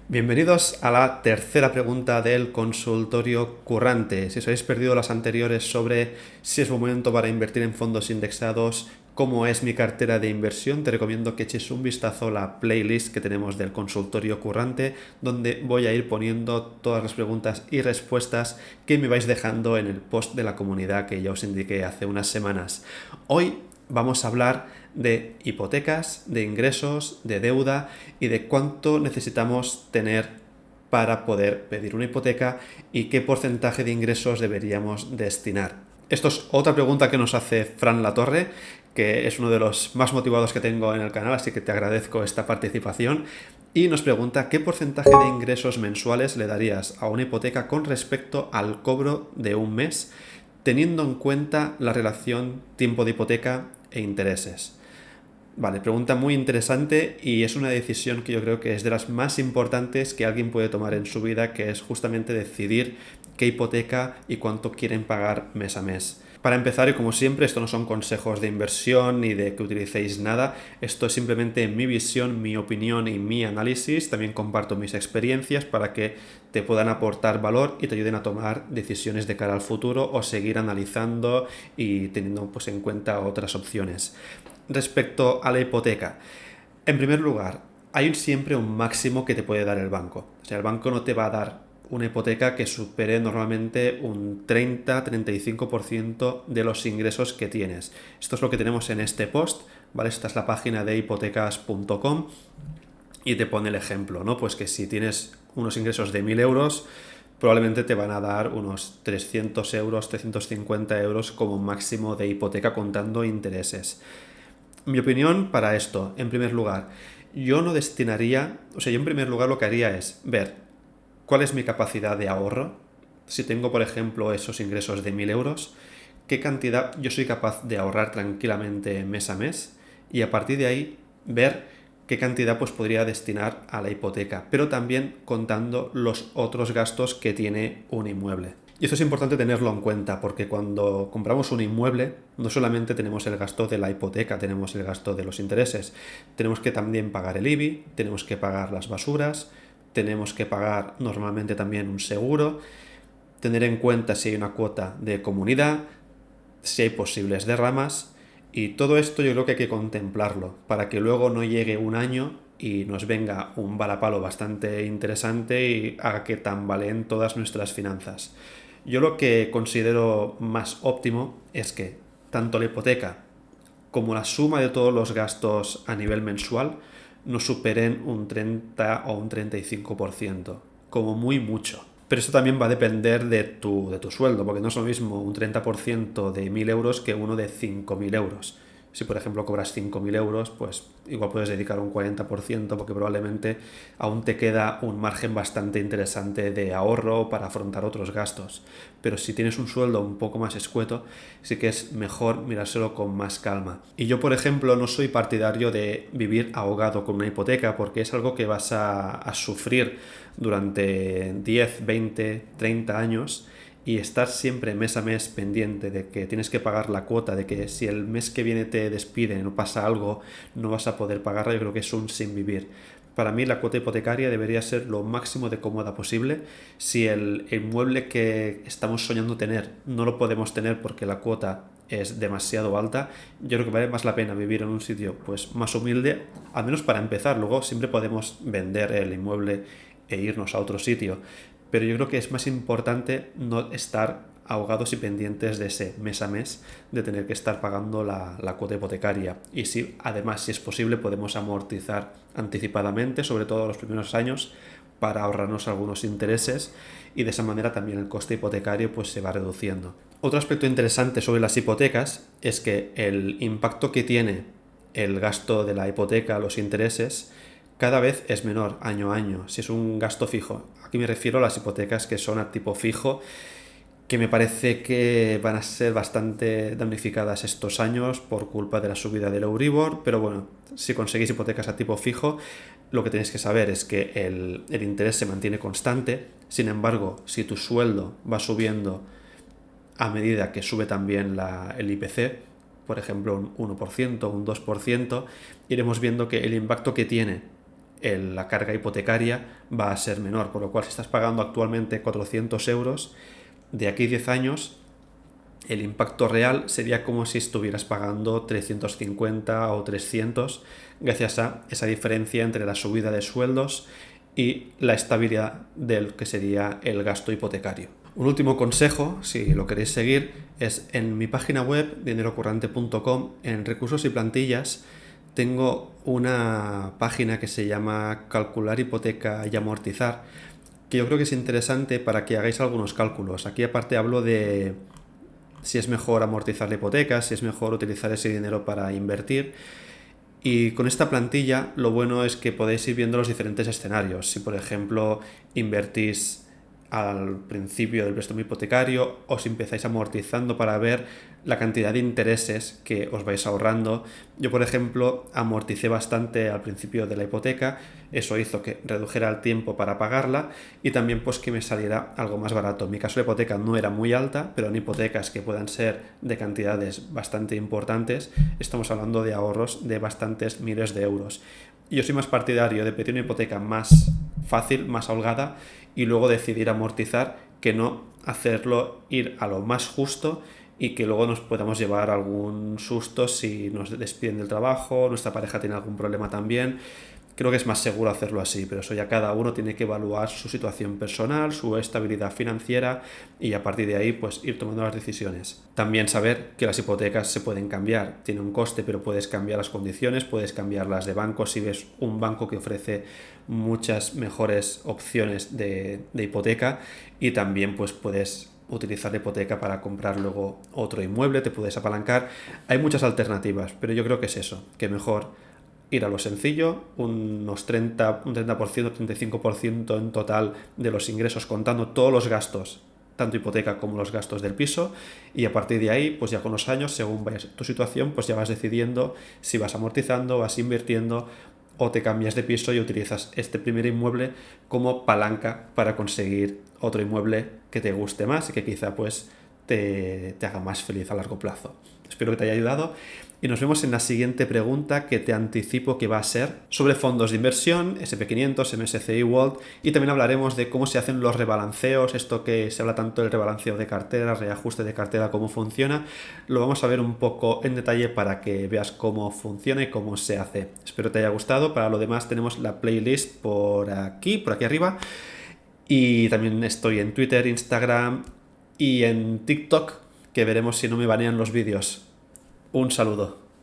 Bienvenidos a la tercera pregunta del consultorio currante. Si os habéis perdido las anteriores sobre si es buen momento para invertir en fondos indexados, cómo es mi cartera de inversión, te recomiendo que eches un vistazo a la playlist que tenemos del consultorio currante, donde voy a ir poniendo todas las preguntas y respuestas que me vais dejando en el post de la comunidad que ya os indiqué hace unas semanas. Hoy vamos a hablar de hipotecas, de ingresos, de deuda y de cuánto necesitamos tener para poder pedir una hipoteca y qué porcentaje de ingresos deberíamos destinar. Esto es otra pregunta que nos hace Fran Latorre, que es uno de los más motivados que tengo en el canal, así que te agradezco esta participación. Y nos pregunta qué porcentaje de ingresos mensuales le darías a una hipoteca con respecto al cobro de un mes, teniendo en cuenta la relación tiempo de hipoteca e intereses. Vale, pregunta muy interesante y es una decisión que yo creo que es de las más importantes que alguien puede tomar en su vida, que es justamente decidir qué hipoteca y cuánto quieren pagar mes a mes. Para empezar, y como siempre, esto no son consejos de inversión ni de que utilicéis nada, esto es simplemente mi visión, mi opinión y mi análisis. También comparto mis experiencias para que te puedan aportar valor y te ayuden a tomar decisiones de cara al futuro o seguir analizando y teniendo pues, en cuenta otras opciones. Respecto a la hipoteca, en primer lugar, hay siempre un máximo que te puede dar el banco. O sea, el banco no te va a dar una hipoteca que supere normalmente un 30-35% de los ingresos que tienes. Esto es lo que tenemos en este post, ¿vale? Esta es la página de hipotecas.com y te pone el ejemplo, ¿no? Pues que si tienes unos ingresos de 1.000 euros, probablemente te van a dar unos 300 euros, 350 euros como máximo de hipoteca contando intereses. Mi opinión para esto, en primer lugar, yo no destinaría, yo en primer lugar lo que haría es ver cuál es mi capacidad de ahorro. Si tengo, por ejemplo, esos ingresos de 1.000 euros, qué cantidad yo soy capaz de ahorrar tranquilamente mes a mes y a partir de ahí ver qué cantidad pues podría destinar a la hipoteca, pero también contando los otros gastos que tiene un inmueble. Y esto es importante tenerlo en cuenta porque cuando compramos un inmueble no solamente tenemos el gasto de la hipoteca, tenemos el gasto de los intereses, tenemos que también pagar el IBI, tenemos que pagar las basuras, tenemos que pagar normalmente también un seguro, tener en cuenta si hay una cuota de comunidad, si hay posibles derramas y todo esto yo creo que hay que contemplarlo para que luego no llegue un año y nos venga un varapalo bastante interesante y haga que tambaleen todas nuestras finanzas. Yo lo que considero más óptimo es que tanto la hipoteca como la suma de todos los gastos a nivel mensual no superen un 30 o un 35%, como muy mucho. Pero esto también va a depender de tu sueldo, porque no es lo mismo un 30% de 1.000 euros que uno de 5.000 euros. Si, por ejemplo, cobras 5.000 euros, pues igual puedes dedicar un 40% porque probablemente aún te queda un margen bastante interesante de ahorro para afrontar otros gastos. Pero si tienes un sueldo un poco más escueto, sí que es mejor mirárselo con más calma. Y yo, por ejemplo, no soy partidario de vivir ahogado con una hipoteca porque es algo que vas a sufrir durante 10, 20, 30 años y estar siempre mes a mes pendiente de que tienes que pagar la cuota, de que si el mes que viene te despiden o pasa algo, no vas a poder pagarla, yo creo que es un sin vivir. Para mí la cuota hipotecaria debería ser lo máximo de cómoda posible. Si el inmueble que estamos soñando tener no lo podemos tener porque la cuota es demasiado alta, yo creo que vale más la pena vivir en un sitio pues más humilde, al menos para empezar. Luego siempre podemos vender el inmueble e irnos a otro sitio, pero yo creo que es más importante no estar ahogados y pendientes de ese mes a mes de tener que estar pagando la cuota hipotecaria. Y si además, si es posible, podemos amortizar anticipadamente, sobre todo los primeros años, para ahorrarnos algunos intereses y de esa manera también el coste hipotecario pues se va reduciendo. Otro aspecto interesante sobre las hipotecas es que el impacto que tiene el gasto de la hipoteca, los intereses, cada vez es menor año a año. Si es un gasto fijo, aquí me refiero a las hipotecas que son a tipo fijo, que me parece que van a ser bastante damnificadas estos años por culpa de la subida del Euribor, pero bueno, si conseguís hipotecas a tipo fijo, lo que tenéis que saber es que el interés se mantiene constante. Sin embargo, si tu sueldo va subiendo a medida que sube también el IPC, por ejemplo un 1%, un 2%, iremos viendo que el impacto que tiene la carga hipotecaria va a ser menor, por lo cual si estás pagando actualmente 400 euros, de aquí a 10 años el impacto real sería como si estuvieras pagando 350 o 300 gracias a esa diferencia entre la subida de sueldos y la estabilidad del que sería el gasto hipotecario. Un último consejo, si lo queréis seguir, es en mi página web dinerocurrante.com, en recursos y plantillas, tengo una página que se llama Calcular hipoteca y amortizar, que yo creo que es interesante para que hagáis algunos cálculos. Aquí aparte hablo de si es mejor amortizar la hipoteca, si es mejor utilizar ese dinero para invertir. Y con esta plantilla lo bueno es que podéis ir viendo los diferentes escenarios. Si por ejemplo invertís al principio del préstamo hipotecario o si empezáis amortizando para ver la cantidad de intereses que os vais ahorrando. Yo por ejemplo amorticé bastante al principio de la hipoteca, eso hizo que redujera el tiempo para pagarla y también pues que me saliera algo más barato. En mi caso la hipoteca no era muy alta, pero en hipotecas que puedan ser de cantidades bastante importantes estamos hablando de ahorros de bastantes miles de euros. Yo soy más partidario de pedir una hipoteca más fácil, más holgada y luego decidir amortizar que no hacerlo ir a lo más justo y que luego nos podamos llevar algún susto si nos despiden del trabajo, nuestra pareja tiene algún problema también. Creo que es más seguro hacerlo así, pero eso ya cada uno tiene que evaluar su situación personal, su estabilidad financiera y a partir de ahí pues ir tomando las decisiones. También saber que las hipotecas se pueden cambiar, tiene un coste pero puedes cambiar las condiciones, puedes cambiarlas de banco si ves un banco que ofrece muchas mejores opciones de hipoteca y también pues puedes utilizar la hipoteca para comprar luego otro inmueble, te puedes apalancar. Hay muchas alternativas, pero yo creo que es eso, que mejor ir a lo sencillo, un 30%, 35% en total de los ingresos contando todos los gastos, tanto hipoteca como los gastos del piso, y a partir de ahí, pues ya con los años, según vaya tu situación, pues ya vas decidiendo si vas amortizando, vas invirtiendo o te cambias de piso y utilizas este primer inmueble como palanca para conseguir otro inmueble que te guste más y que quizá pues te haga más feliz a largo plazo. Espero que te haya ayudado y nos vemos en la siguiente pregunta que te anticipo que va a ser sobre fondos de inversión, SP500, MSCI World y también hablaremos de cómo se hacen los rebalanceos, esto que se habla tanto del rebalanceo de cartera, reajuste de cartera, cómo funciona. Lo vamos a ver un poco en detalle para que veas cómo funciona y cómo se hace. Espero te haya gustado. Para lo demás tenemos la playlist por aquí arriba y también estoy en Twitter, Instagram y en TikTok, que veremos si no me banean los vídeos. Un saludo.